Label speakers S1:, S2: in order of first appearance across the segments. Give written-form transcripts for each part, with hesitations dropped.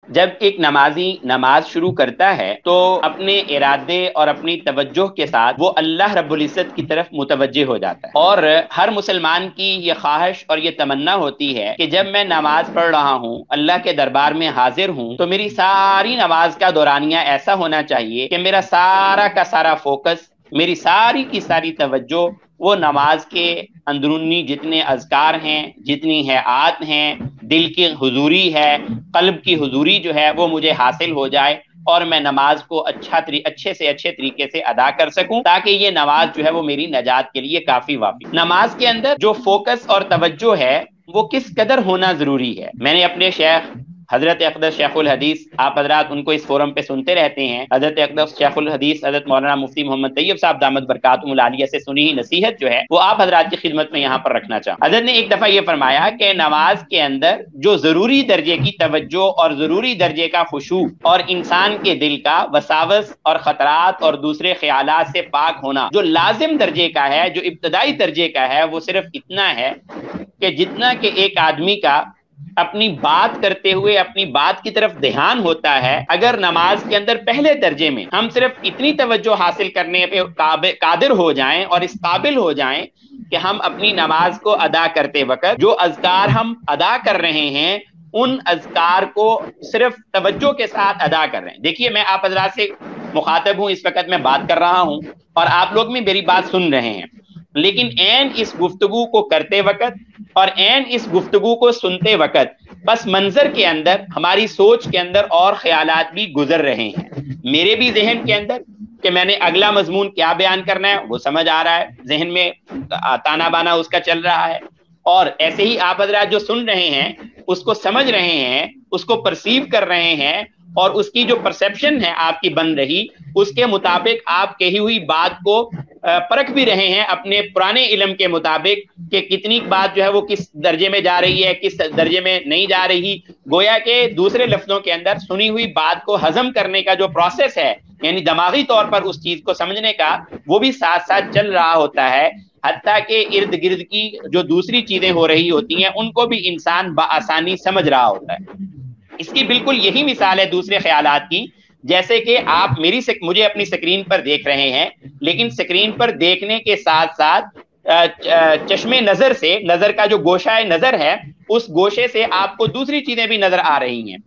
S1: جب ایک نمازی نماز شروع کرتا ہے تو اپنے ارادے اور اپنی توجہ کے ساتھ وہ اللہ رب العزت کی طرف متوجہ ہو جاتا ہے، اور ہر مسلمان کی یہ خواہش اور یہ تمنا ہوتی ہے کہ جب میں نماز پڑھ رہا ہوں، اللہ کے دربار میں حاضر ہوں، تو میری ساری نماز کا دورانیہ ایسا ہونا چاہیے کہ میرا سارا کا سارا فوکس، میری ساری کی ساری توجہ وہ نماز کے اندرونی جتنے اذکار ہیں، جتنی حیات ہیں، دل کی حضوری ہے، قلب کی حضوری جو ہے وہ مجھے حاصل ہو جائے، اور میں نماز کو اچھے سے اچھے طریقے سے ادا کر سکوں، تاکہ یہ نماز جو ہے وہ میری نجات کے لیے کافی وافی۔ نماز کے اندر جو فوکس اور توجہ ہے وہ کس قدر ہونا ضروری ہے، میں نے اپنے شیخ حضرت اقدس شیخ الحدیث، آپ حضرات ان کو اس فورم پہ سنتے رہتے ہیں، حضرت اقدس شیخ الحدیث حضرت مولانا مفتی محمد طیب صاحب دامت برکاتہم العالیہ سے سنی ہی نصیحت جو ہے وہ آپ حضرات کی خدمت میں یہاں پر رکھنا چاہوں۔ حضرت نے ایک دفعہ یہ فرمایا کہ نماز کے اندر جو ضروری درجے کی توجہ اور ضروری درجے کا خشوع اور انسان کے دل کا وساوس اور خطرات اور دوسرے خیالات سے پاک ہونا جو لازم درجے کا ہے، جو ابتدائی درجے کا ہے، وہ صرف اتنا ہے کہ جتنا کہ ایک آدمی کا اپنی بات کرتے ہوئے اپنی بات کی طرف دھیان ہوتا ہے، اگر نماز کے اندر پہلے درجے میں ہم صرف اتنی توجہ حاصل کرنے پہ قادر ہو جائیں اور اس قابل ہو جائیں کہ ہم اپنی نماز کو ادا کرتے وقت جو اذکار ہم ادا کر رہے ہیں ان اذکار کو صرف توجہ کے ساتھ ادا کر رہے ہیں۔ دیکھیے، میں آپ حضرات سے مخاطب ہوں، اس وقت میں بات کر رہا ہوں اور آپ لوگ بھی میری بات سن رہے ہیں، لیکن عین اس گفتگو کو کرتے وقت اور عین اس گفتگو کو سنتے وقت بس منظر کے اندر ہماری سوچ کے اندر اور خیالات بھی گزر رہے ہیں، میرے بھی ذہن کے اندر کہ میں نے اگلا مضمون کیا بیان کرنا ہے وہ سمجھ آ رہا ہے، ذہن میں تانا بانا اس کا چل رہا ہے، اور ایسے ہی آپ حضرات جو سن رہے ہیں اس کو سمجھ رہے ہیں، اس کو پرسیو کر رہے ہیں، اور اس کی جو پرسیپشن ہے آپ کی بن رہی، اس کے مطابق آپ کہی ہوئی بات کو پرکھ بھی رہے ہیں اپنے پرانے علم کے مطابق کہ کتنی بات جو ہے وہ کس درجے میں جا رہی ہے، کس درجے میں نہیں جا رہی، گویا کہ دوسرے لفظوں کے اندر سنی ہوئی بات کو ہضم کرنے کا جو پروسیس ہے، یعنی دماغی طور پر اس چیز کو سمجھنے کا، وہ بھی ساتھ ساتھ چل رہا ہوتا ہے، حتیٰ کہ ارد گرد کی جو دوسری چیزیں ہو رہی ہوتی ہیں ان کو بھی انسان بآسانی سمجھ رہا ہوتا ہے۔ اس کی بالکل یہی مثال ہے دوسرے خیالات کی، جیسے کہ آپ مجھے اپنی سکرین پر دیکھ رہے ہیں، لیکن سکرین پر دیکھنے کے ساتھ ساتھ چشمے نظر سے، نظر کا جو گوشہ نظر ہے اس گوشے سے آپ کو دوسری چیزیں بھی نظر آ رہی ہیں۔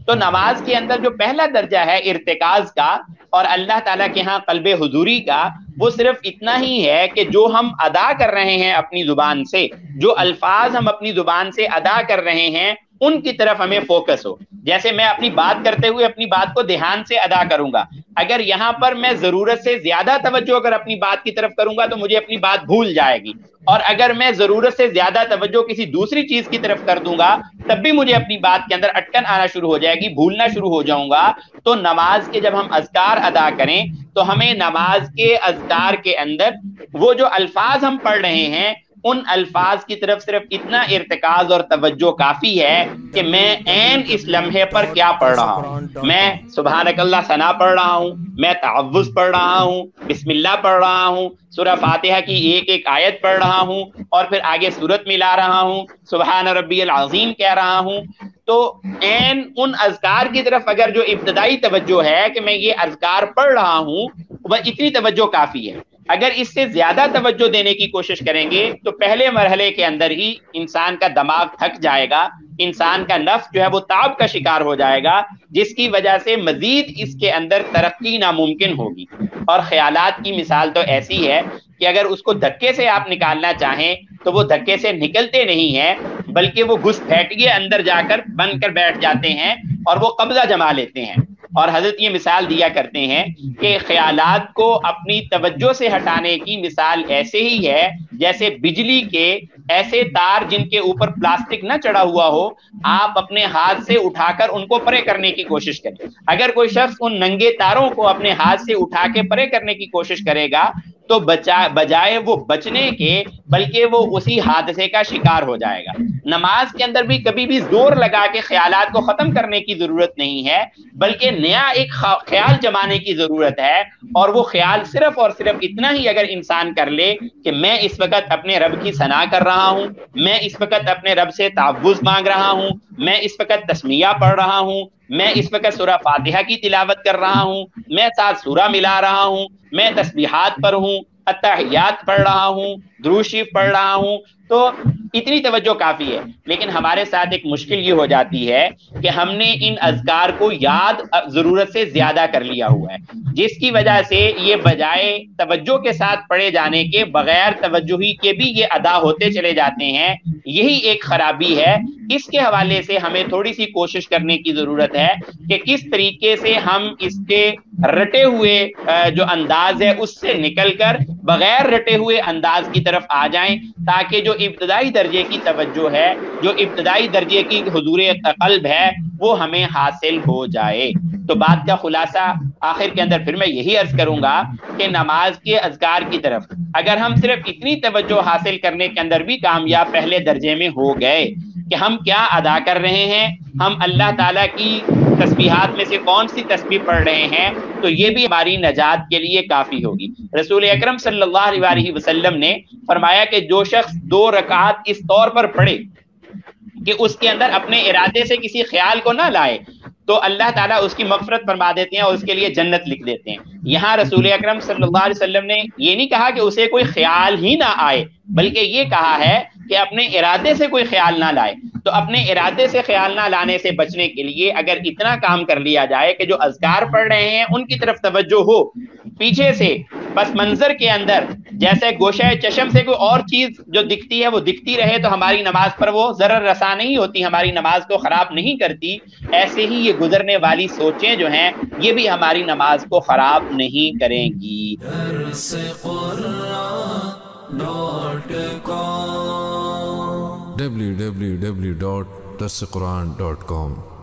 S1: تو نماز کے اندر جو پہلا درجہ ہے ارتکاز کا اور اللہ تعالیٰ کے ہاں قلب حضوری کا، وہ صرف اتنا ہی ہے کہ جو ہم ادا کر رہے ہیں اپنی زبان سے، جو الفاظ ہم اپنی زبان سے ادا کر رہے ہیں ان کی طرف ہمیں فوکس ہو۔ جیسے میں اپنی بات کرتے ہوئے اپنی بات کو دھیان سے ادا کروں گا، اگر یہاں پر میں ضرورت سے زیادہ توجہ اگر اپنی بات کی طرف کروں گا تو مجھے اپنی بات بھول جائے گی، اور اگر میں ضرورت سے زیادہ توجہ کسی دوسری چیز کی طرف کر دوں گا تب بھی مجھے اپنی بات کے اندر اٹکن آنا شروع ہو جائے گی، بھولنا شروع ہو جاؤں گا۔ تو نماز کے جب ہم اذکار ادا کریں تو ہمیں نماز کے اذکار کے اندر وہ جو الفاظ ہم پڑھ رہے ہیں ان الفاظ کی طرف صرف اتنا ارتکاز اور توجہ کافی ہے کہ میں عین اس لمحے پر کیا پڑھ رہا ہوں، میں سبحانک اللہ ثنا پڑھ رہا ہوں، میں تعوذ پڑھ رہا ہوں، بسم اللہ پڑھ رہا ہوں، سورہ فاتحہ کی ایک ایک آیت پڑھ رہا ہوں، اور پھر آگے سورت ملا رہا ہوں، سبحان ربی العظیم کہہ رہا ہوں۔ تو عین ان اذکار کی طرف اگر جو ابتدائی توجہ ہے کہ میں یہ اذکار پڑھ رہا ہوں، وہ اتنی توجہ کافی ہے۔ اگر اس سے زیادہ توجہ دینے کی کوشش کریں گے تو پہلے مرحلے کے اندر ہی انسان کا دماغ تھک جائے گا، انسان کا نفس جو ہے وہ تعب کا شکار ہو جائے گا، جس کی وجہ سے مزید اس کے اندر ترقی ناممکن ہوگی۔ اور خیالات کی مثال تو ایسی ہے کہ اگر اس کو دھکے سے آپ نکالنا چاہیں تو وہ دھکے سے نکلتے نہیں ہیں، بلکہ وہ گھس پھیٹیے اندر جا کر بن کر بیٹھ جاتے ہیں اور وہ قبضہ جما لیتے ہیں۔ اور حضرت یہ مثال دیا کرتے ہیں کہ خیالات کو اپنی توجہ سے ہٹانے کی مثال ایسے ہی ہے جیسے بجلی کے ایسے تار جن کے اوپر پلاسٹک نہ چڑھا ہوا ہو، آپ اپنے ہاتھ سے اٹھا کر ان کو پرے کرنے کی کوشش کریں۔ اگر کوئی شخص ان ننگے تاروں کو اپنے ہاتھ سے اٹھا کے پرے کرنے کی کوشش کرے گا تو بجائے وہ بچنے کے بلکہ وہ اسی حادثے کا شکار ہو جائے گا۔ نماز کے اندر بھی کبھی بھی زور لگا کے خیالات کو ختم کرنے کی ضرورت نہیں ہے، بلکہ نیا ایک خیال جمانے کی ضرورت ہے، اور وہ خیال صرف اور صرف اتنا ہی اگر انسان کر لے کہ میں اس وقت اپنے رب کی ثنا کر رہا ہوں، میں اس وقت اپنے رب سے تعوذ مانگ رہا ہوں، میں اس وقت تسمیہ پڑھ رہا ہوں، میں اس وقت سورہ فاتحہ کی تلاوت کر رہا ہوں، میں ساتھ سورہ ملا رہا ہوں، میں تسبیحات پر ہوں، اتحیات پڑھ رہا ہوں، درود شریف پڑھ رہا ہوں، تو اتنی توجہ کافی ہے۔ لیکن ہمارے ساتھ ایک مشکل یہ ہو جاتی ہے کہ ہم نے ان اذکار کو یاد ضرورت سے زیادہ کر لیا ہوا ہے، جس کی وجہ سے یہ بجائے توجہ کے ساتھ پڑھے جانے کے بغیر توجہی کے بھی یہ ادا ہوتے چلے جاتے ہیں۔ یہی ایک خرابی ہے۔ اس کے حوالے سے ہمیں تھوڑی سی کوشش کرنے کی ضرورت ہے کہ کس طریقے سے ہم اس کے رٹے ہوئے جو انداز ہے اس سے نکل کر بغیر رٹے ہوئے انداز کی طرف آ جائیں، تاکہ جو ابتدائی درجے کی توجہ ہے، جو ابتدائی درجے کی حضور قلب ہے، وہ ہمیں حاصل ہو جائے۔ تو بات کا خلاصہ آخر کے اندر پھر میں یہی عرض کروں گا کہ نماز کے اذکار کی طرف اگر ہم صرف اتنی توجہ حاصل کرنے کے اندر بھی کامیاب پہلے درجے میں ہو گئے کہ ہم کیا ادا کر رہے ہیں، ہم اللہ تعالیٰ کی تسبیحات میں سے کون سی تسبیح پڑھ رہے ہیں، تو یہ بھی ہماری نجات کے لیے کافی ہوگی۔ رسول اکرم صلی اللہ علیہ وسلم نے فرمایا کہ جو شخص 2 رکعات اس طور پر پڑھے کہ اس کے اندر اپنے ارادے سے کسی خیال کو نہ لائے، تو اللہ تعالیٰ اس کی مغفرت فرما دیتے ہیں اور اس کے لیے جنت لکھ دیتے ہیں۔ یہاں رسول اکرم صلی اللہ علیہ وسلم نے یہ نہیں کہا کہ اسے کوئی خیال ہی نہ آئے، بلکہ یہ کہا ہے کہ اپنے ارادے سے کوئی خیال نہ لائے۔ تو اپنے ارادے سے خیال نہ لانے سے بچنے کے لیے اگر اتنا کام کر لیا جائے کہ جو اذکار پڑھ رہے ہیں ان کی طرف توجہ ہو، پیچھے سے بس منظر کے اندر جیسے گوشہ چشم سے کوئی اور چیز جو دکھتی ہے وہ دکھتی رہے، تو ہماری نماز پر وہ ضرر رساں نہیں ہوتی، ہماری نماز کو خراب نہیں کرتی۔ ایسے ہی یہ گزرنے والی سوچیں جو ہیں یہ بھی ہماری نماز کو خراب نہیں کریں گی۔
S2: www.darsequran.com